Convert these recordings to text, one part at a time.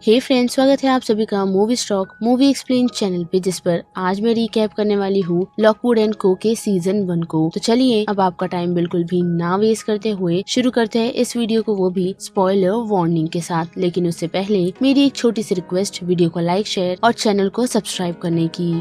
हे friends, स्वागत है आप सभी का movie stock movie explain channel पे, जिस पर आज मैं रिकैप करने वाली हूँ लॉकवुड एंड को के सीजन 1 को। तो चलिए अब आपका टाइम बिल्कुल भी ना वेस्ट करते हुए शुरू करते हैं इस वीडियो को, वो भी स्पॉइलर वार्निंग के साथ। लेकिन उससे पहले मेरी एक छोटी सी रिक्वेस्ट, वीडियो को लाइक, शेयर और चैनल को सब्सक्राइब करने की।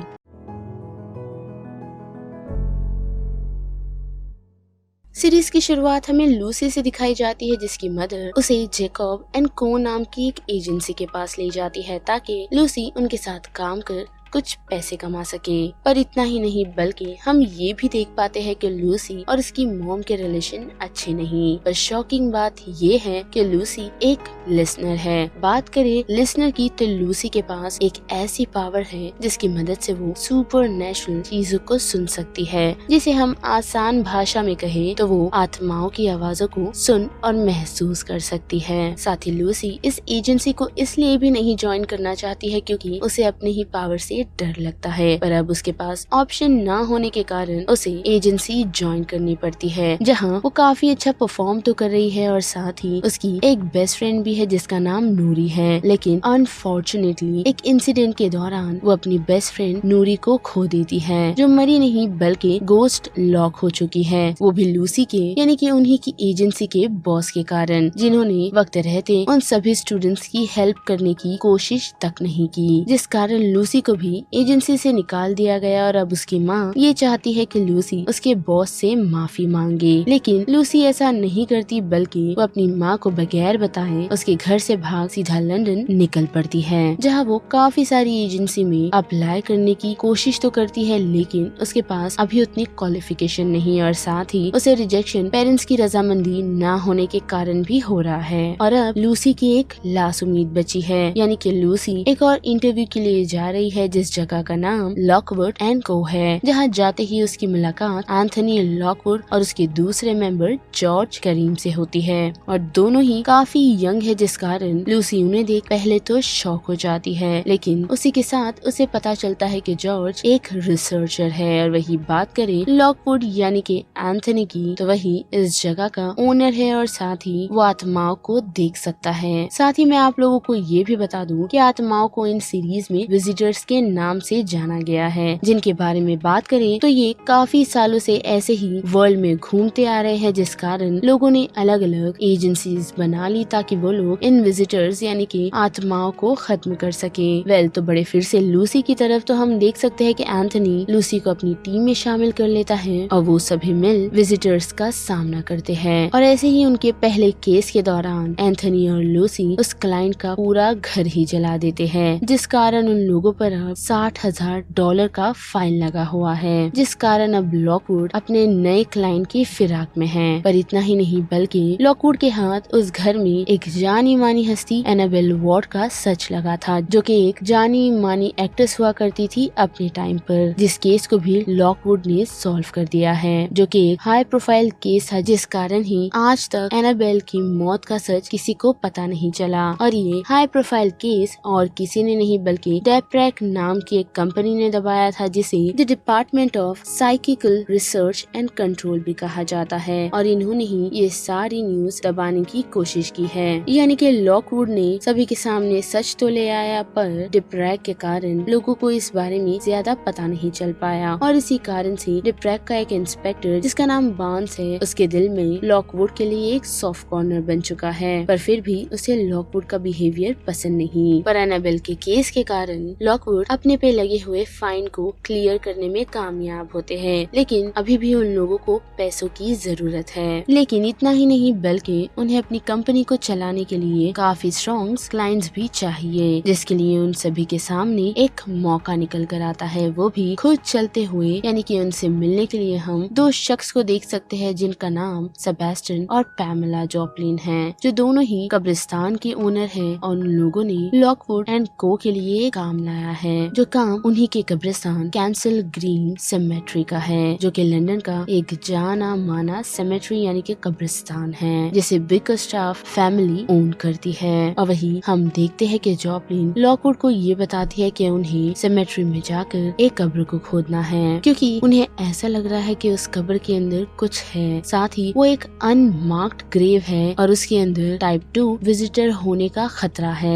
सीरीज की शुरुआत हमें लूसी से दिखाई जाती है, जिसकी मदर उसे जेकॉब एंड को नाम की एक एजेंसी के पास ले जाती है ताकि लूसी उनके साथ काम कर कुछ पैसे कमा सके। पर इतना ही नहीं, बल्कि हम ये भी देख पाते हैं कि लूसी और उसकी मॉम के रिलेशन अच्छे नहीं। पर शॉकिंग बात ये है कि लूसी एक लिसनर है। बात करें लिसनर की, तो लूसी के पास एक ऐसी पावर है जिसकी मदद से वो सुपर नेचुरल चीजों को सुन सकती है। जिसे हम आसान भाषा में कहें तो वो आत्माओं की आवाजों को सुन और महसूस कर सकती है। साथ ही लूसी इस एजेंसी को इसलिए भी नहीं ज्वाइन करना चाहती है क्योंकि उसे अपने ही पावर से डर लगता है। पर अब उसके पास ऑप्शन ना होने के कारण उसे एजेंसी ज्वाइन करनी पड़ती है, जहां वो काफी अच्छा परफॉर्म तो कर रही है और साथ ही उसकी एक बेस्ट फ्रेंड भी है जिसका नाम नूरी है। लेकिन अनफॉर्चुनेटली एक इंसिडेंट के दौरान वो अपनी बेस्ट फ्रेंड नूरी को खो देती है, जो मरी नहीं बल्कि गोस्ट लॉक हो चुकी है। वो भी लूसी के यानी कि उन्हीं की एजेंसी के बॉस के कारण, जिन्होंने वक्त रहते उन सभी स्टूडेंट्स की हेल्प करने की कोशिश तक नहीं की, जिस कारण लूसी को भी एजेंसी से निकाल दिया गया। और अब उसकी माँ ये चाहती है कि लूसी उसके बॉस से माफी मांगे, लेकिन लूसी ऐसा नहीं करती, बल्कि वो अपनी माँ को बगैर बताए उसके घर से भाग सीधा लंदन निकल पड़ती है, जहाँ वो काफी सारी एजेंसी में अप्लाई करने की कोशिश तो करती है, लेकिन उसके पास अभी उतनी क्वालिफिकेशन नहीं और साथ ही उसे रिजेक्शन पेरेंट्स की रजामंदी न होने के कारण भी हो रहा है। और अब लूसी की एक लाश उम्मीद बची है, यानी कि लूसी एक और इंटरव्यू के लिए जा रही है, जिस जगह का नाम लॉकवुड एंड को है, जहाँ जाते ही उसकी मुलाकात एंथनी लॉकवुड और उसके दूसरे मेंबर जॉर्ज करीम से होती है। और दोनों ही काफी यंग है, जिस कारण लूसी उन्हें देख पहले तो शॉक हो जाती है, लेकिन उसी के साथ उसे पता चलता है कि जॉर्ज एक रिसर्चर है। और वही बात करें लॉकवुड यानी कि एंथनी की, तो वही इस जगह का ओनर है और साथ ही वो आत्माओं को देख सकता है। साथ ही मैं आप लोगों को ये भी बता दूं कि आत्माओं को इन सीरीज में विजिटर्स के नाम से जाना गया है, जिनके बारे में बात करें तो ये काफी सालों से ऐसे ही वर्ल्ड में घूमते आ रहे हैं, जिस कारण लोगों ने अलग अलग एजेंसीज बना ली ताकि वो लोग इन विजिटर्स यानी कि आत्माओं को खत्म कर सके। वेल, तो बड़े फिर से लूसी की तरफ तो हम देख सकते हैं कि एंथनी लूसी को अपनी टीम में शामिल कर लेता है और वो सभी मिल विजिटर्स का सामना करते हैं। और ऐसे ही उनके पहले केस के दौरान एंथनी और लूसी उस क्लाइंट का पूरा घर ही जला देते हैं, जिस कारण उन लोगों पर अब $60,000 का फाइन लगा हुआ है, जिस कारण अब लॉकवुड अपने नए क्लाइंट की फिराक में है। पर इतना ही नहीं, बल्कि लॉकवुड के हाथ उस घर में एक जानी मानी हस्ती एनाबेल वॉर्ड का सच लगा था, जो कि एक जानी मानी एक्ट्रेस हुआ करती थी अपने टाइम पर, जिस केस को भी लॉकवुड ने सॉल्व कर दिया है, जो कि एक हाई प्रोफाइल केस था, जिस कारण ही आज तक एनाबेल की मौत का सच किसी को पता नहीं चला। और ये हाई प्रोफाइल केस और किसी ने नहीं बल्कि डेप्रेक नाम की एक कंपनी ने दबाया था, जिसे the department of psychical research and control भी कहा जाता है। और इन्होंने ही ये सारी न्यूज दबाने की कोशिश की है, यानी कि लॉकवुड ने सभी के सामने सच तो ले आया, पर डिप्रेक के कारण लोगों को इस बारे में ज्यादा पता नहीं चल पाया। और इसी कारण से डिप्रेक का एक इंस्पेक्टर जिसका नाम बार्न्स है, उसके दिल में लॉकवुड के लिए एक सॉफ्ट कॉर्नर बन चुका है। पर फिर भी उसे लॉकवुड का बिहेवियर पसंद नहीं। पर एनाबेल के केस के कारण लॉकवुड अपने पे लगे हुए फाइन को क्लियर करने में कामयाब होते हैं, लेकिन अभी भी उन लोगों को पैसों की जरूरत है। लेकिन इतना ही नहीं, बल्कि उन्हें अपनी कंपनी को चलाने के लिए काफी स्ट्रॉन्ग क्लाइंट्स भी चाहिए, जिसके लिए उन सभी के सामने एक मौका निकल कर आता है, वो भी खुद चलते हुए। यानी कि उनसे मिलने के लिए हम दो शख्स को देख सकते हैं, जिनका नाम सेबेस्टियन और पैमेला जॉपलिन है, जो दोनों ही कब्रिस्तान के ओनर है। और उन लोगों ने लॉकवुड एंड को के लिए काम लाया है। जो काम उन्हीं के कब्रिस्तान कैंसल ग्रीन सेमेट्री का है, जो कि लंदन का एक जाना माना सेमेट्री यानी कि कब्रिस्तान है, जिसे बिकरस्टाफ फैमिली ओन करती है। और वही हम देखते हैं कि जॉपलिन लॉकवुड को ये बताती है कि उन्हें सेमेट्री में जाकर एक कब्र को खोदना है, क्योंकि उन्हें ऐसा लग रहा है कि उस कब्र के अंदर कुछ है। साथ ही वो एक अनमार्क्ड ग्रेव है और उसके अंदर टाइप 2 विजिटर होने का खतरा है।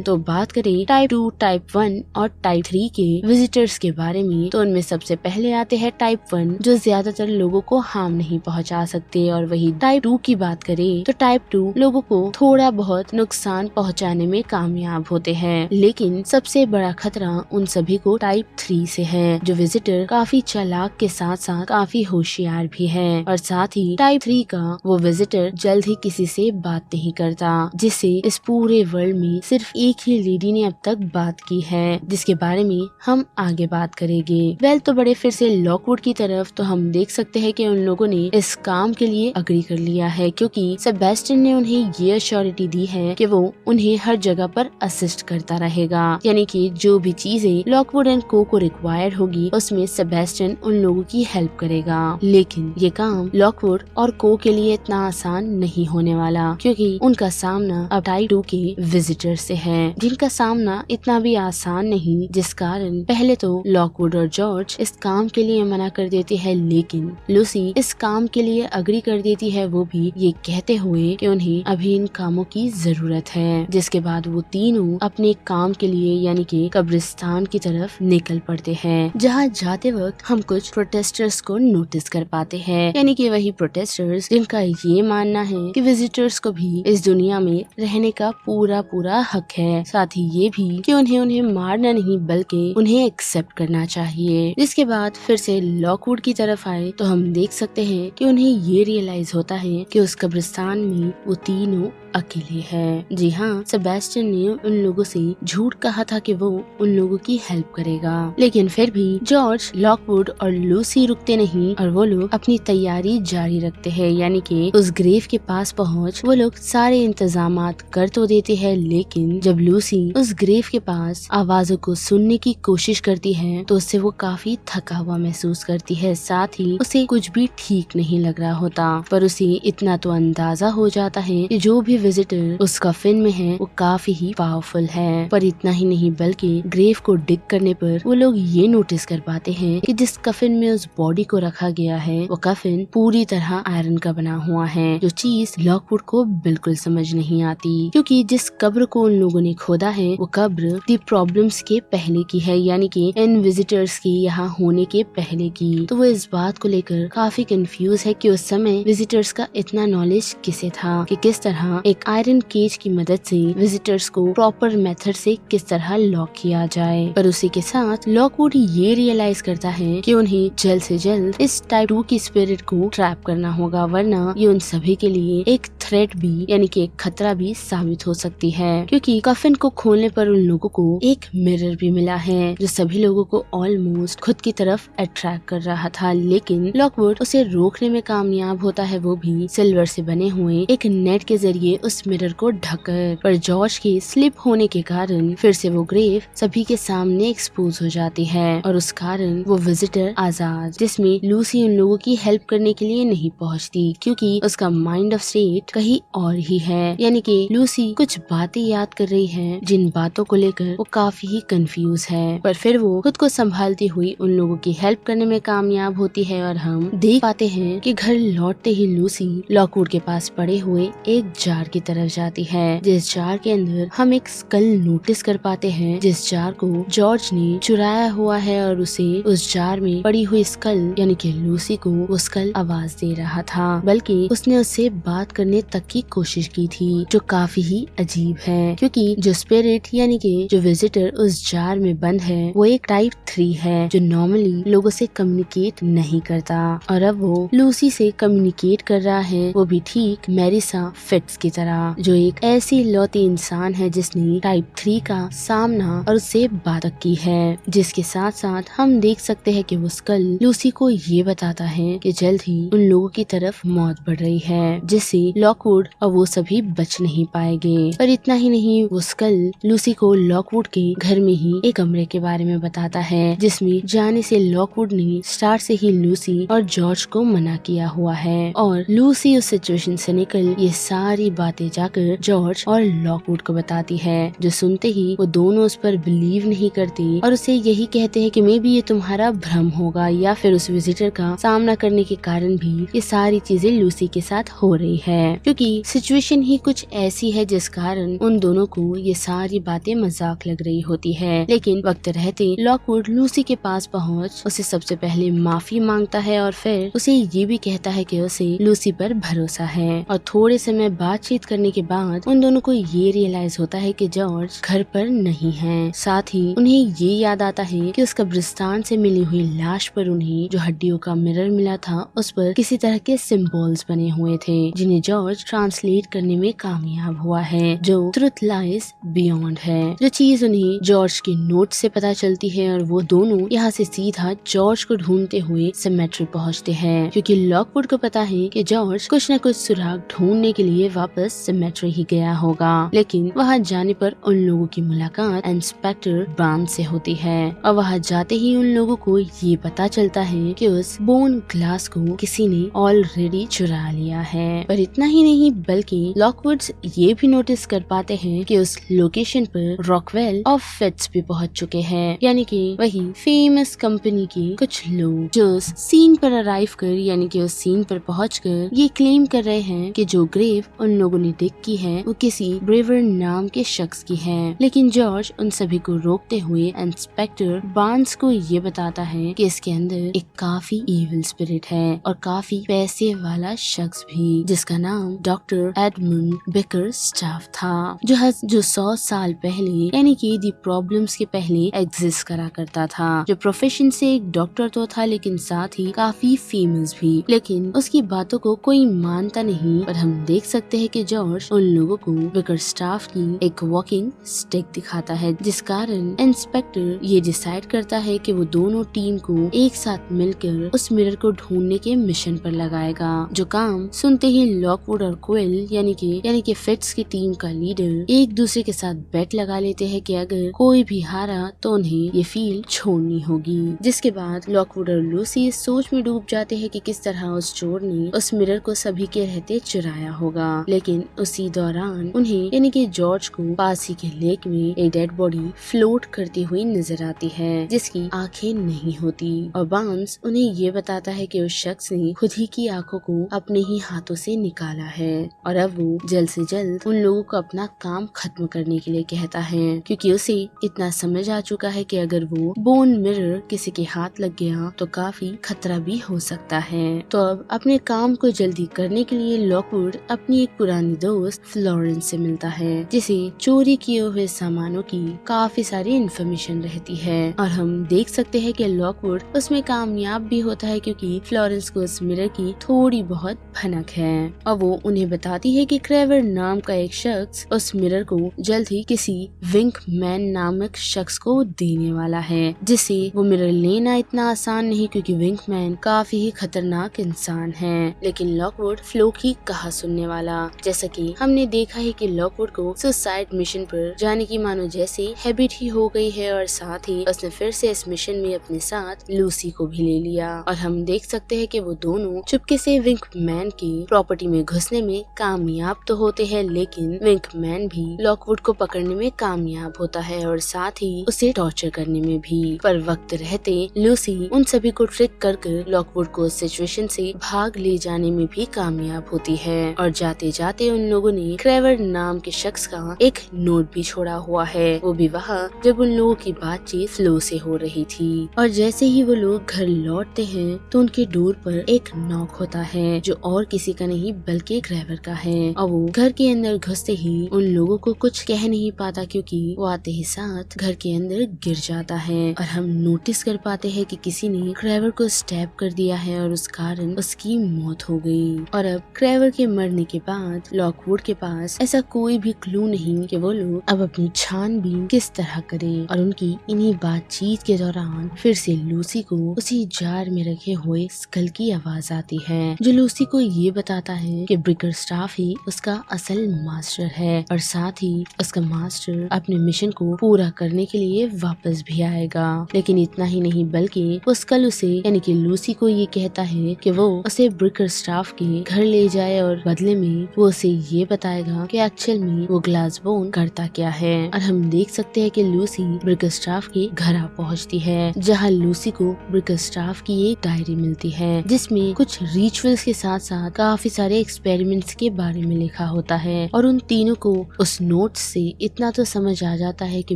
तो बात करें टाइप 2, टाइप 1 और टाइप 3 के विजिटर्स के बारे में, तो उनमें सबसे पहले आते हैं टाइप 1, जो ज्यादातर लोगों को हार्म नहीं पहुंचा सकते। और वही टाइप 2 की बात करें तो टाइप 2 लोगों को थोड़ा बहुत नुकसान पहुंचाने में कामयाब होते हैं, लेकिन सबसे बड़ा खतरा उन सभी को टाइप 3 से है, जो विजिटर काफी चालाक के साथ साथ काफी होशियार भी है। और साथ ही टाइप 3 का वो विजिटर जल्द ही किसी से बात नहीं करता, जिससे इस पूरे वर्ल्ड में सिर्फ एक ही लेडी ने अब तक बात की है, जिसके बारे में हम आगे बात करेंगे। तो बड़े फिर से लॉकवुड की तरफ तो हम देख सकते हैं कि उन लोगों ने इस काम के लिए अग्री कर लिया है, क्योंकि सेबेस्टियन ने उन्हें ये अश्योरिटी दी है कि वो उन्हें हर जगह पर असिस्ट करता रहेगा, यानी कि जो भी चीजें लॉकवुड एंड को रिक्वायर्ड होगी उसमें सेबेस्टियन उन लोगों की हेल्प करेगा। लेकिन ये काम लॉकवुड और को के लिए इतना आसान नहीं होने वाला, क्योंकि उनका सामना अब टाइप 2 के विजिटर से है, जिनका सामना इतना भी आसान नहीं, जिस कारण पहले तो लॉकवुड और जॉर्ज इस काम के लिए मना कर देते हैं, लेकिन लूसी इस काम के लिए अग्री कर देती है, वो भी ये कहते हुए कि उन्हें अभी इन कामों की जरूरत है। जिसके बाद वो तीनों अपने काम के लिए यानी कि कब्रिस्तान की तरफ निकल पड़ते हैं, जहाँ जाते वक्त हम कुछ प्रोटेस्टर्स को नोटिस कर पाते हैं, यानी कि वही प्रोटेस्टर्स जिनका ये मानना है कि विजिटर्स को भी इस दुनिया में रहने का पूरा हक है, साथ ही ये भी कि उन्हें मारना नहीं बल्कि उन्हें एक्सेप्ट करना चाहिए। जिसके बाद फिर से लॉकवुड की तरफ आए तो हम देख सकते हैं कि उन्हें ये रियलाइज होता है कि उस कब्रिस्तान में वो तीनों अकेले हैं। जी हाँ, सेबेस्टियन ने उन लोगों से झूठ कहा था कि वो उन लोगों की हेल्प करेगा, लेकिन फिर भी जॉर्ज, लॉकवुड और लूसी रुकते नहीं और वो लोग अपनी तैयारी जारी रखते हैं, यानी कि उस ग्रेव के पास पहुँच वो लोग सारे इंतजामात कर तो देते हैं, लेकिन जब लूसी उस ग्रेव के पास आवाजों को सुनने की कोशिश करती है तो उससे वो काफी थका हुआ महसूस करती है, साथ ही उसे कुछ भी ठीक नहीं लग रहा होता। पर उसे इतना तो अंदाजा हो जाता है कि जो भी विजिटर उस कफिन में है वो काफी ही पावरफुल है। पर इतना ही नहीं बल्कि ग्रेव को डिग करने पर वो लोग ये नोटिस कर पाते हैं कि जिस कफिन में उस बॉडी को रखा गया है वो कफिन पूरी तरह आयरन का बना हुआ है, जो चीज लॉकवुड को बिल्कुल समझ नहीं आती, क्योंकि जिस कब्र को उन लोगों ने खोदा है वो कब्र दी प्रॉब्लम्स के पहले की है, यानी कि इन विजिटर्स की यहाँ होने के पहले की। तो वो इस बात को लेकर काफी कंफ्यूज है कि उस समय विजिटर्स का इतना नॉलेज किसे था, कि किस तरह एक आयरन केज की मदद से विजिटर्स को प्रॉपर मेथड से किस तरह लॉक किया जाए। पर उसी के साथ लॉकवुड ये रियलाइज करता है कि उन्हें जल्द से जल्द इस टाइप 2 की स्पिरिट को ट्रैप करना होगा, वरना ये उन सभी के लिए एक थ्रेट भी यानी कि एक खतरा भी साबित हो सकती है, क्योंकि कफिन को खोलने पर उन लोगों को एक मिरर भी मिला है जो सभी लोगों को ऑलमोस्ट खुद की तरफ अट्रैक्ट कर रहा था, लेकिन लॉकवुड उसे रोकने में कामयाब होता है, वो भी सिल्वर से बने हुए एक नेट के जरिए उस मिरर को ढककर। पर जॉर्ज के स्लिप होने के कारण फिर से वो ग्रेव सभी के सामने एक्सपोज हो जाती है और उस कारण वो विजिटर आजाद, जिसमें लूसी उन लोगों की हेल्प करने के लिए नहीं पहुंचती, क्योंकि उसका माइंड ऑफ स्टेट कहीं और ही है, यानी कि लूसी कुछ बातें याद कर रही है जिन बातों को लेकर वो काफी ही कंफ्यूज है। पर फिर वो खुद को संभालती हुई उन लोगों की हेल्प करने में कामयाब होती है और हम देख पाते हैं कि घर लौटते ही लूसी लॉकवुड के पास पड़े हुए एक जार की तरफ जाती है, जिस जार के अंदर हम एक स्कल नोटिस कर पाते हैं, जिस जार को जॉर्ज ने चुराया हुआ है और उसे उस जार में पड़ी हुई स्कल यानी कि लूसी को वो स्कल आवाज दे रहा था, बल्कि उसने उससे बात करने तक की कोशिश की थी, जो काफी ही अजीब है, क्योंकि जो स्पिरिट यानी कि जो विजिटर उस जार में बंद है वो एक टाइप 3 है, जो नॉर्मली लोगों से कम्युनिकेट नहीं करता, और अब वो लूसी से कम्युनिकेट कर रहा है, वो भी ठीक मैरिसा फिट्स की तरह, जो एक ऐसी लौती इंसान है जिसने टाइप 3 का सामना और उससे बात की है। जिसके साथ साथ हम देख सकते हैं कि वो स्कल लूसी को ये बताता है कि जल्द ही उन लोगों की तरफ मौत बढ़ रही है, जिससे लॉकवुड और वो सभी बच नहीं पाएंगे। पर इतना ही नहीं, वो स्कल लूसी को लॉकवुड के घर में ही ही एक कमरे के बारे में बताता है जिसमें जाने से लॉकवुड ने स्टार्ट से ही लूसी और जॉर्ज को मना किया हुआ है और लूसी उस सिचुएशन से निकल ये सारी बातें जाकर जॉर्ज और लॉकवुड को बताती है, जो सुनते ही वो दोनों उस पर बिलीव नहीं करती और उसे यही कहते हैं कि मे बी ये तुम्हारा भ्रम होगा या फिर उस विजिटर का सामना करने के कारण भी ये सारी चीजें लूसी के साथ हो रही है, क्योंकि सिचुएशन ही कुछ ऐसी है जिस कारण उन दोनों को ये सारी बातें मजाक लग रही होती है। लेकिन वक्त रहते लॉकवुड लूसी के पास पहुंच उसे सबसे पहले माफी मांगता है और फिर उसे ये भी कहता है कि उसे लूसी पर भरोसा है। और थोड़े समय बातचीत करने के बाद उन दोनों को ये रियलाइज होता है कि जॉर्ज घर पर नहीं है। साथ ही उन्हें ये याद आता है कि उस कब्रिस्तान से मिली हुई लाश पर उन्हें जो हड्डियों का मिरर मिला था उस पर किसी तरह के सिंबल्स बने हुए थे जिन्हें जॉर्ज ट्रांसलेट करने में कामयाब हुआ है, जो ट्रुथ लाइज बियॉन्ड है, जो चीज उन्हें जॉर्ज के नोट से पता चलती है। और वो दोनों यहाँ से सीधा जॉर्ज को ढूंढते हुए सिमेट्री पहुँचते हैं, क्योंकि लॉकवुड को पता है कि जॉर्ज कुछ न कुछ सुराग ढूंढने के लिए वापस सिमेट्री ही गया होगा। लेकिन वहाँ जाने पर उन लोगों की मुलाकात इंस्पेक्टर बार्न्स से होती है और वहाँ जाते ही उन लोगों को ये पता चलता है कि उस बोन ग्लास को किसी ने ऑलरेडी चुरा लिया है। पर इतना ही नहीं बल्कि लॉकवुड्स ये भी नोटिस कर पाते हैं कि उस लोकेशन पर रॉकवेल और फिट्स भी पहुंच चुके हैं, यानी कि वही फेमस कंपनी के कुछ लोग जो उस सीन पर अराइव कर यानी कि उस सीन पर पहुंचकर ये क्लेम कर रहे हैं कि जो ग्रेव उन लोगों ने डिग की है वो किसी ब्रेवर नाम के शख्स की है। लेकिन जॉर्ज उन सभी को रोकते हुए इंस्पेक्टर बार्न्स को ये बताता है कि इसके अंदर एक काफी इविल स्पिरिट है और काफी पैसे वाला शख्स भी, जिसका नाम डॉक्टर एडमंड बेकर स्टाफ था, जो 100 साल पहले यानी कि दी प्रॉब्लम्स के पहले एग्जिस्ट करा करता था, जो प्रोफेशन से एक डॉक्टर तो था लेकिन साथ ही काफी फेमस भी। लेकिन उसकी बातों को कोई मानता नहीं, पर हम देख सकते हैं कि जॉर्ज उन लोगों को बेकर स्टाफ की एक वॉकिंग स्टिक दिखाता है, जिस कारण इंस्पेक्टर ये डिसाइड करता है कि वो दोनों टीम को एक साथ मिलकर उस मिरर को ढूंढने के मिशन पर लगाएगा। जो काम सुनते ही लॉकवुड और क्विल यानी कि फिट्स की टीम का लीडर एक दूसरे के साथ बेट लगा लेते हैं कि अगर कोई भी हारा तो उन्हें ये फील्ड छोड़नी होगी। जिसके बाद लॉकवुड और लूसी इस सोच में डूब जाते हैं कि किस तरह उस चोर ने उस मिरर को सभी के रहते चुराया होगा। लेकिन उसी दौरान उन्हें यानी कि जॉर्ज को पास ही के लेक में एक डेड बॉडी फ्लोट करती हुई नजर आती है, जिसकी आंखें नहीं होती और बार्न्स उन्हें ये बताता है कि उस शख्स ने खुद ही की आंखों को अपने ही हाथों से निकाला है और अब वो जल्द से जल्द उन लोगों को अपना काम खत्म करने के लिए कहता है, क्योंकि उसे इतना समझ आ चुका है कि अगर वो बोन मिरर किसी के हाथ लग गया तो काफी खतरा भी हो सकता है। तो अब अपने काम को जल्दी करने के लिए लॉकवुड अपनी एक पुरानी दोस्त फ्लोरेंस से मिलता है, जिसे चोरी किए हुए सामानों की काफी सारी इन्फॉर्मेशन रहती है और हम देख सकते हैं कि लॉकवुड उसमें कामयाब भी होता है, क्योंकि फ्लोरेंस को उस मिरर की थोड़ी बहुत भनक है और वो उन्हें बताती है कि क्रेवर नाम का एक शख्स उस मिरर को जल्द ही किसी विंक मैन नामक शख्स को देने वाला है, जिसे वो मिरर लेना इतना आसान नहीं क्योंकि विंक मैन काफी ही खतरनाक इंसान है। लेकिन लॉकवुड फ्लो की कहा सुनने वाला, जैसा कि हमने देखा है कि लॉकवुड को सुसाइड मिशन पर जाने की मानो जैसे हैबिट ही हो गई है और साथ ही उसने फिर से इस मिशन में अपने साथ लूसी को भी ले लिया और हम देख सकते हैं कि वो दोनों चुपके से विंक मैन की प्रॉपर्टी में घुसने में कामयाब तो होते हैं, लेकिन विंक मैन भी लॉकवुड को पकड़ने में कामयाब होता है और साथ ही उसे टॉर्चर करने में भी। पर वक्त रहते लूसी उन सभी को ट्रिक कर लॉकवुड को उस सिचुएशन से भाग ले जाने में भी कामयाब होती है और जाते जाते उन लोगों ने क्रेवर नाम के शख्स का एक नोट भी छोड़ा हुआ है, वो भी वहाँ जब उन लोगों की बातचीत फ्लो से हो रही थी। और जैसे ही वो लोग घर लौटते हैं तो उनके डोर पर एक नॉक होता है जो और किसी का नहीं बल्कि क्रेवर का है और वो घर के अंदर घुसते ही उन लोगों को कुछ कह नहीं पाता क्योंकि वो आते ही साथ घर के अंदर गिर जाता है और हम नोटिस कर पाते हैं कि किसी ने क्रेवर को स्टैब कर दिया है और उस कारण उसकी मौत हो गई। और अब क्रेवर के मरने के बाद लॉकवुड के पास ऐसा कोई भी क्लू नहीं कि वो लोग अब अपनी छानबीन किस तरह करें और उनकी इन्हीं बातचीत के दौरान फिर से लूसी को उसी जार में रखे हुए स्कल की आवाज आती है जो लूसी को ये बताता है कि ब्रिकर स्टाफ ही उसका असल मास्टर है और साथ ही उसका मास्टर अपने मिशन को पूरा पूरा करने के लिए वापस भी आएगा। लेकिन इतना ही नहीं बल्कि वो स्कल उसे यानी कि लूसी को ये कहता है कि वो उसे ब्रिकरस्टाफ के घर ले जाए और बदले में वो उसे ये बताएगा कि एक्चुअल में वो ग्लासबोन करता क्या है। और हम देख सकते हैं कि लूसी ब्रिकरस्टाफ के घर आ पहुंचती है, जहां लूसी को ब्रिकरस्टाफ की एक डायरी मिलती है जिसमें कुछ रिचुअल्स के साथ साथ काफी सारे एक्सपेरिमेंट्स के बारे में लिखा होता है। और उन तीनों को उस नोट से इतना तो समझ आ जाता है कि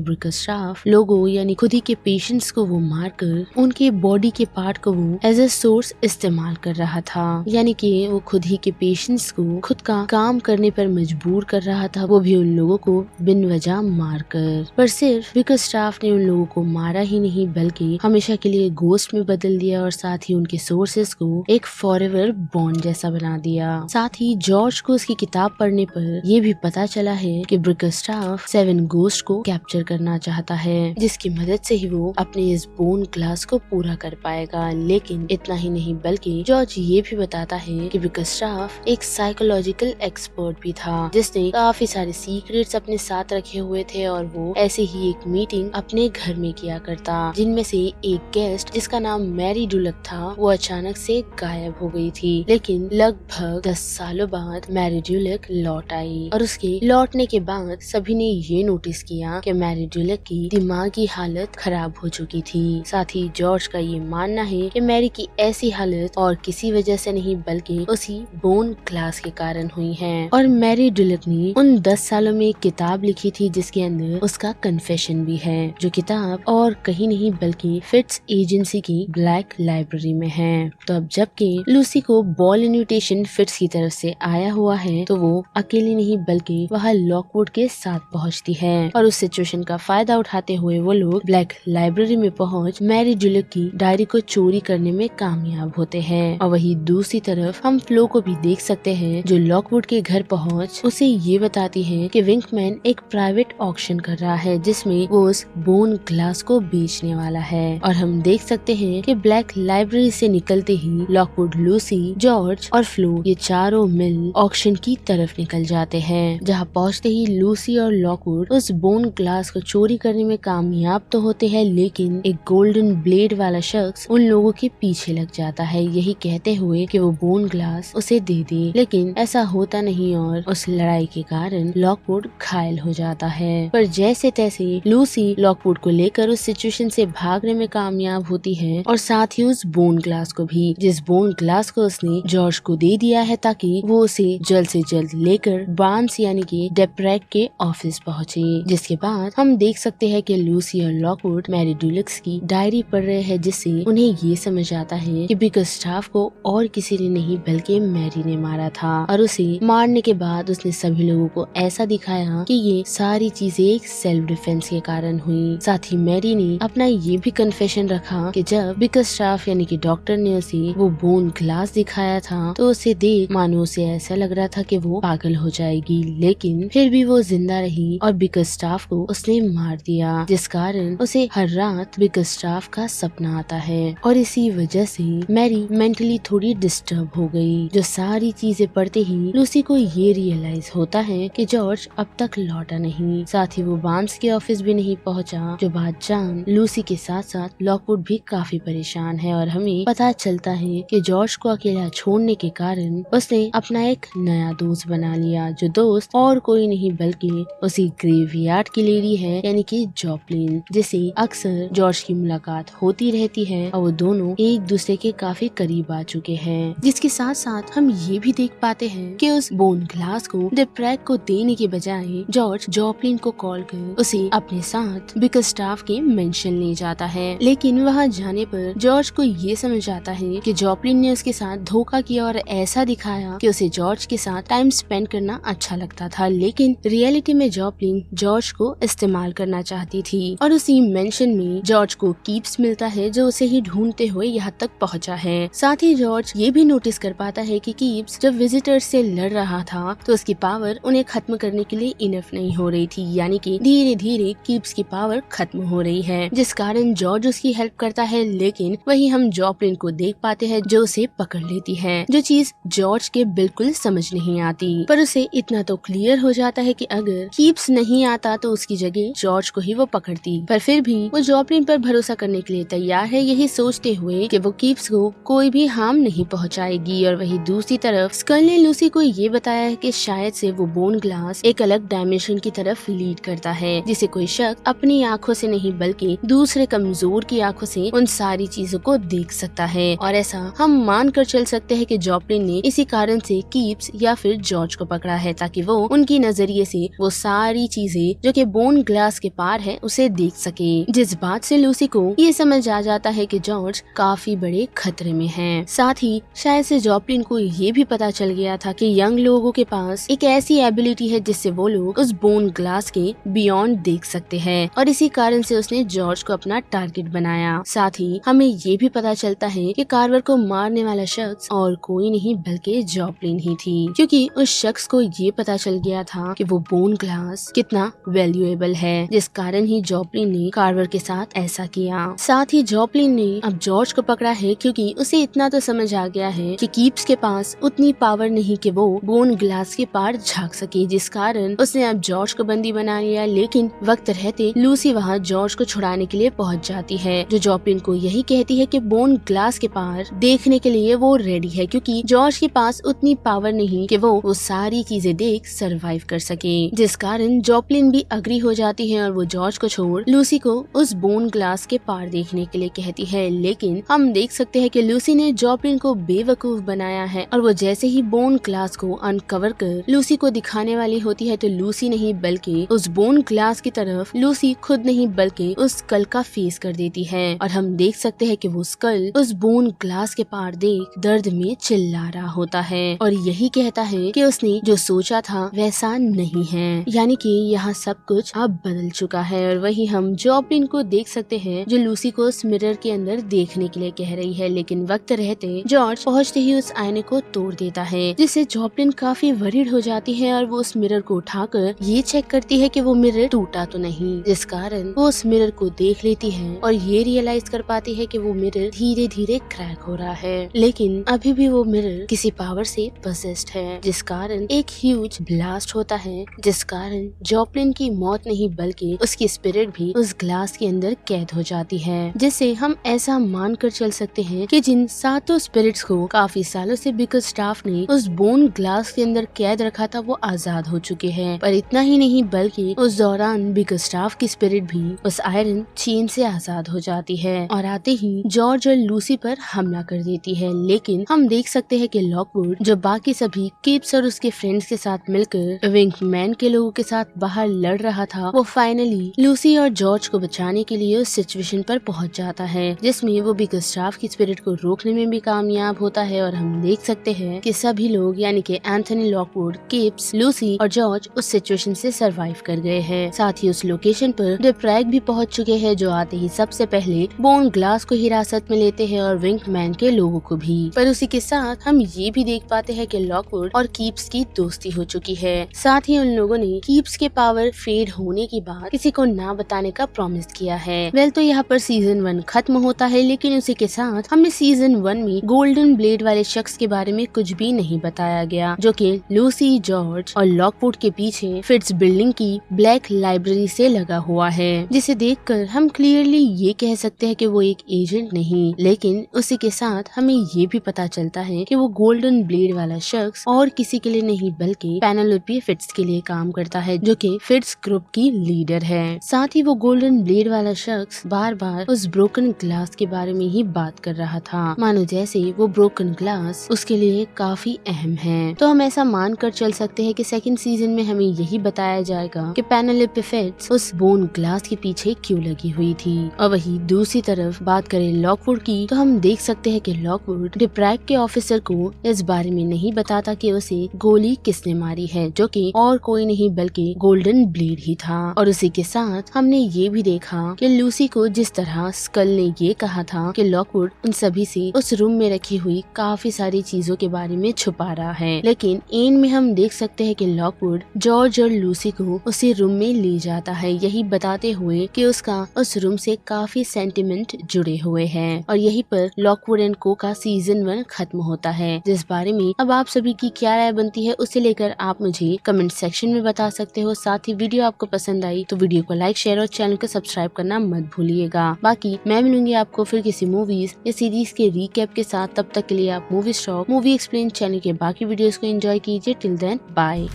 ब्रिकरस्टाफ लोगों यानी खुद ही के पेशेंट्स को वो मारकर उनके बॉडी के पार्ट को वो एज ए सोर्स इस्तेमाल कर रहा था, यानी कि वो खुद ही के पेशेंट्स को खुद का काम करने पर मजबूर कर रहा था, वो भी उन लोगों को बिन वजह मारकर। पर सिर्फ ब्रिकरस्टाफ ने उन लोगों को मारा ही नहीं बल्कि हमेशा के लिए गोस्ट में बदल दिया और साथ ही उनके सोर्सेस को एक फॉरएवर बॉन्ड जैसा बना दिया। साथ ही जॉर्ज को उसकी किताब पढ़ने पर यह भी पता चला है कि ब्रिकरस्टाफ 7 गोस्ट को कैप्चर करना चाहता है, जिसकी मदद से ही वो अपने इस बोन क्लास को पूरा कर पाएगा। लेकिन इतना ही नहीं बल्कि जॉर्ज ये भी बताता है कि ब्रिकरस्टाफ एक साइकोलॉजिकल एक्सपर्ट भी था जिसने काफी सारे सीक्रेट्स अपने साथ रखे हुए थे और वो ऐसे ही एक मीटिंग अपने घर में किया करता, जिनमें से एक गेस्ट जिसका नाम मैरी डुलक था वो अचानक से गायब हो गई थी। लेकिन लगभग 10 सालों बाद मैरी डुलक लौट आई और उसके लौटने के बाद सभी ने ये नोटिस किया कि मैरी डुलक की दिमागी हालत खराब हो चुकी थी। साथ ही जॉर्ज का ये मानना है कि मैरी की ऐसी हालत और किसी वजह से नहीं बल्कि उसी बोन क्लास के कारण हुई है। और मैरी डुलक ने उन 10 सालों में एक किताब लिखी थी जिसके अंदर उसका कन्फेशन भी है, जो किताब और कहीं नहीं बल्कि फिट्स एजेंसी की ब्लैक लाइब्रेरी में है। तो अब जबकि लूसी को बॉल इन्विटेशन फिट्स की तरफ से आया हुआ है तो वो अकेली नहीं बल्कि वहाँ लॉकवुड के साथ पहुँचती है और उस सिचुएशन का फायदा उठाते हुए वो लोग ब्लैक लाइब्रेरी में पहुँच मैरी डुलक की डायरी को चोरी करने में कामयाब होते हैं। और वही दूसरी तरफ हम फ्लो को भी देख सकते हैं जो लॉकवुड के घर पहुँच उसे ये बताती है कि विंकमैन एक प्राइवेट ऑक्शन कर रहा है जिसमें वो उस बोन ग्लास को बेचने वाला है। और हम देख सकते हैं कि ब्लैक लाइब्रेरी से निकलते ही लॉकवुड, लूसी, जॉर्ज और फ्लो ये चारों मिल ऑक्शन की तरफ निकल जाते हैं, जहाँ पहुँचते ही लूसी और लॉकवुड उस बोन ग्लास को चोरी करने में कामयाब तो होते हैं, लेकिन एक गोल्डन ब्लेड वाला शख्स उन लोगों के पीछे लग जाता है, यही कहते हुए कि वो बोन ग्लास उसे दे दे। लेकिन ऐसा होता नहीं और उस लड़ाई के कारण लॉकवुड घायल हो जाता है। पर जैसे तैसे लूसी लॉकवुड को लेकर उस सिचुएशन से भागने में कामयाब होती है और साथ ही उस बोन ग्लास को भी, जिस बोन ग्लास को उसने जॉर्ज को दे दिया है ताकि वो उसे जल्द से जल्द लेकर बार्न्स यानी कि डेप्रेक के ऑफिस पहुंचे। जिसके बाद हम देख सकते हैं कि लूसी और लॉकवुड मैरी डुलक्स की डायरी पढ़ रहे हैं, जिससे उन्हें ये समझ आता है कि ब्रिकरस्टाफ को और किसी ने नहीं बल्कि मैरी ने मारा था और उसे मारने के बाद उसने सभी लोगों को ऐसा दिखाया कि ये सारी चीजें एक सेल्फ डिफेंस के कारण हुई। साथ ही मैरी ने अपना ये भी कन्फेशन रखा कि जब ब्रिकरस्टाफ यानी कि डॉक्टर ने उसे वो बोन ग्लास दिखाया था तो उसे देख मानो उसे ऐसा लग रहा था कि वो पागल हो जाएगी, लेकिन फिर भी वो जिंदा रही और ब्रिकरस्टाफ को उसने मार दिया, जिस कारण उसे हर रात ब्रिकरस्टाफ का सपना आता है। और इसी वजह से मैरी मेंटली थोड़ी डिस्टर्ब हो गई। जो सारी चीजें पढ़ते ही लूसी को ये रियलाइज होता है कि जॉर्ज अब तक लौटा नहीं, साथ ही वो बार्न्स के ऑफिस भी नहीं पहुंचा। जो बात जान लूसी के साथ साथ लॉकवुड भी काफी परेशान है और हमें पता चलता है कि जॉर्ज को अकेला छोड़ने के कारण उसने अपना एक नया दोस्त बना लिया, जो दोस्त और कोई नहीं बल्कि उसी ग्रेवयार्ड की लेडी है यानी कि जॉपलिन, जिसे अक्सर जॉर्ज की मुलाकात होती रहती है और वो दोनों एक दूसरे के काफी करीब आ चुके हैं। जिसके साथ साथ हम ये भी देख पाते हैं कि उस बोन ग्लास को डेप्रेक को देने के बजाय जॉर्ज जॉपलिन को कॉल कर उसे अपने साथ ब्रिकरस्टाफ के मेंशन ले जाता है। लेकिन वहाँ जाने पर जॉर्ज को ये समझ आता है कि जॉपलिन ने उसके साथ धोखा किया और ऐसा दिखाया कि उसे जॉर्ज के साथ टाइम स्पेंड करना अच्छा लगता था, लेकिन रियलिटी में जॉपलिन जॉर्ज को इस्तेमाल करना चाहती थी। और उसी मेंशन में जॉर्ज को कीप्स मिलता है जो उसे ही ढूंढते हुए यहाँ तक पहुँचा है। साथ ही जॉर्ज ये भी नोटिस कर पाता है कि कीप्स जब विजिटर्स से लड़ रहा था तो उसकी पावर उन्हें खत्म करने के लिए इनफ नहीं हो रही थी, यानी कि धीरे धीरे कीप्स की पावर खत्म हो रही है, जिस कारण जॉर्ज उसकी हेल्प करता है। लेकिन वही हम जॉपलिन को देख पाते हैं जो उसे पकड़ लेती है, जो चीज जॉर्ज के बिल्कुल समझ नहीं आती। पर उसे इतना तो क्लियर हो जाता है कि अगर कीप्स नहीं आता तो उसकी जगह जॉर्ज को ही वो पकड़ती, पर फिर भी वो जॉपलिन पर भरोसा करने के लिए तैयार है, यही सोचते हुए कि वो कीप्स को कोई भी हार्म नहीं पहुंचाएगी। और वही दूसरी तरफ स्कल ने लूसी को ये बताया है कि शायद से वो बोन ग्लास एक अलग डायमेंशन की तरफ लीड करता है, जिसे कोई शख्स अपनी आंखों से नहीं बल्कि दूसरे कमजोर की आंखों से उन सारी चीजों को देख सकता है। और ऐसा हम मान कर चल सकते हैं कि जॉपलिन ने इसी कारण से कीप्स या फिर जॉर्ज को पकड़ा है, ताकि वो उनकी नजरिए से वो सारी चीजें जो कि बोन ग्लास के पार है उसे देख सके। जिस बात से लूसी को ये समझ आ जाता है कि जॉर्ज काफी बड़े खतरे में है। साथ ही शायद से जॉपलिन को ये भी पता चल गया था कि यंग लोगों के पास एक ऐसी एबिलिटी है जिससे वो लोग उस बोन ग्लास के बियॉन्ड देख सकते हैं, और इसी कारण से उसने जॉर्ज को अपना टारगेट बनाया। साथ ही हमें ये भी पता चलता है कि कार्वर को मारने वाला शख्स और कोई नहीं बल्कि जॉपलिन ही थी, क्योंकि उस शख्स को ये पता चल गया था कि वो बोन ग्लास कितना वैल्यूएबल है, जिस कारण ही जॉपलिन ने कार्वर के साथ ऐसा किया। साथ ही जॉपलिन ने अब जॉर्ज को पकड़ा है, क्योंकि उसे इतना तो समझ आ गया है कि कीप्स के पास उतनी पावर नहीं कि वो बोन ग्लास के पार झांक सके, जिस कारण उसने अब जॉर्ज को बंदी बना लिया। लेकिन वक्त रहते लूसी वहाँ जॉर्ज को छुड़ाने के लिए पहुँच जाती है, जो जॉपलिन को यही कहती है कि बोन ग्लास के पार देखने के लिए वो रेडी है, क्योंकि जॉर्ज के पास उतनी पावर नहीं कि वो सारी चीजें देख सरवाइव कर सके, जिस कारण जॉपलिन भी अग्री हो जाती है और वो जॉर्ज को छोड़ लूसी को उस बोन ग्लास के पार देखने के लिए कहती है। लेकिन हम देख सकते हैं कि लूसी ने जॉपलिन को बेवकूफ बनाया है, और वो जैसे ही बोन ग्लास को अनकवर कर लूसी को दिखाने वाली होती है, तो लूसी नहीं बल्कि उस बोन ग्लास की तरफ लूसी खुद नहीं बल्कि उस स्कल का फेस कर देती है। और हम देख सकते हैं कि वो स्कल उस बोन ग्लास के पार देख दर्द में चिल्ला रहा होता है, और यही कहता है कि उसने जो सोचा था वैसा नहीं है, यानी कि यहाँ सब कुछ अब बदल चुका है। और वही हम जॉपलिन को देख सकते हैं, जो लूसी को उस मिरर के अंदर देखने के लिए कह रही है। लेकिन वक्त रहते जॉर्ज पहुँचते ही उस आईने को तोड़ देता है, जिससे जॉपलिन काफी वरीड हो जाती है, और वो उस मिरर को उठाकर ये चेक करती है कि वो मिरर टूटा तो नहीं, जिस कारण वो उस मिरर को देख लेती है और ये रियलाइज कर पाती है कि वो मिरर धीरे धीरे क्रैक हो रहा है। लेकिन अभी भी वो मिरर किसी पावर से पोसेस्ड है, जिस कारण एक ह्यूज ब्लास्ट होता है, जिस कारण जॉपलिन की मौत नहीं बल्कि उसकी स्पिरिट भी उस ग्लास के अंदर कैद हो जाती है, जिससे हम ऐसा मान कर चल सकते हैं कि जिन सातों स्पिरिट्स को काफी सालों से बिकल स्टाफ ने उस बोन ग्लास के अंदर कैद रखा था वो आजाद हो चुके हैं। पर इतना ही नहीं बल्कि उस दौरान बिकल स्टाफ की स्पिरिट भी उस आयरन चेन से आजाद हो जाती है, और आते ही जॉर्ज और लूसी पर हमला कर देती है। लेकिन हम देख सकते हैं कि लॉकवुड जो बाकी सभी किप्स और उसके फ्रेंड्स के साथ मिलकर विंकमैन के लोगों के साथ बाहर लड़ रहा था, वो फाइनली लूसी और जॉर्ज को बचाने के लिए उस सिचुएशन पर पहुंच जाता है, जिसमें वो बिकल स्टाफ की स्पिरिट को रोकने में भी कामयाब होता है। और हम देख सकते हैं कि सभी लोग यानी कि एंथनी, लॉकवुड, किप्स, लूसी और जॉर्ज उस सिचुएशन से सरवाइव कर गए हैं। साथ ही उस लोकेशन पर डिप्रेग भी पहुंच चुके हैं, जो आते ही सबसे पहले बोन ग्लास को हिरासत में लेते हैं और विंकमैन के लोगों को भी। पर उसी के साथ हम ये भी देख पाते हैं कि लॉकवुड और कीप्स की दोस्ती हो चुकी है। साथ ही उन लोगों ने कीप्स के पावर फेड होने की बात किसी को ना बताने का प्रॉमिस किया है। वेल तो यहाँ पर सीजन 1 खत्म होता है, लेकिन उसी के साथ हमें सीजन 1 में गोल्डन ब्लेड वाले शख्स के बारे में कुछ भी नहीं बताया गया, जो कि लूसी, जॉर्ज और लॉकवुड के पीछे फिट्स बिल्डिंग की ब्लैक लाइब्रेरी से लगा हुआ है, जिसे देखकर हम क्लियरली ये कह सकते हैं कि वो एक एजेंट नहीं, लेकिन उसी के साथ हमें ये भी पता चलता है कि वो गोल्डन ब्लेड वाला शख्स और किसी के लिए नहीं बल्कि पेनेलोपी फिट्स के लिए काम करता है, जो कि फिट्स ग्रुप की लीडर है। साथ ही वो गोल्डन ब्लेड वाला शख्स बार बार उस ब्रोकन ग्लास के बारे में ही बात कर रहा था, मानो जैसे वो ब्रोकन ग्लास उसके लिए काफी अहम है। तो हम ऐसा मान कर चल सकते हैं कि सेकंड सीजन में हमें यही बताया जाएगा कि पेनेलोपी फिट्स उस बोन ग्लास के पीछे क्यों लगी हुई थी। और वही दूसरी तरफ बात करें लॉकवुड की, तो हम देख सकते हैं कि लॉकवुड डिप्रेग के ऑफिसर को इस बारे में नहीं बताता कि उसे गोली किसने मारी है, जो कि और कोई नहीं बल्कि गोल्डन ब्लेड ही था। और उसी के साथ हमने ये भी देखा कि लूसी को जिस तरह स्कल ने ये कहा था कि लॉकवुड उन सभी से उस रूम में रखी हुई काफी सारी चीजों के बारे में छुपा रहा है, लेकिन एंड में हम देख सकते हैं कि लॉकवुड जॉर्ज और लूसी को उसी रूम में ले जाता है, यही बताते हुए कि उसका उस रूम से काफी सेंटिमेंट जुड़े हुए हैं। और यहीं पर लॉकवुड एंड को का सीजन 1 खत्म होता है, जिस बारे में अब आप सभी की क्या राय बनती है उसे लेकर आप मुझे कमेंट सेक्शन में बता सकते हो। साथ ही वीडियो आपको पसंद आई आई तो वीडियो को लाइक, शेयर और चैनल को सब्सक्राइब करना मत भूलिएगा। बाकी मैं मिलूंगी आपको फिर किसी मूवीज या सीरीज के रीकैप के साथ। तब तक के लिए आप movie stock movie explain channel के बाकी वीडियोस को एंजॉय कीजिए। Till then bye.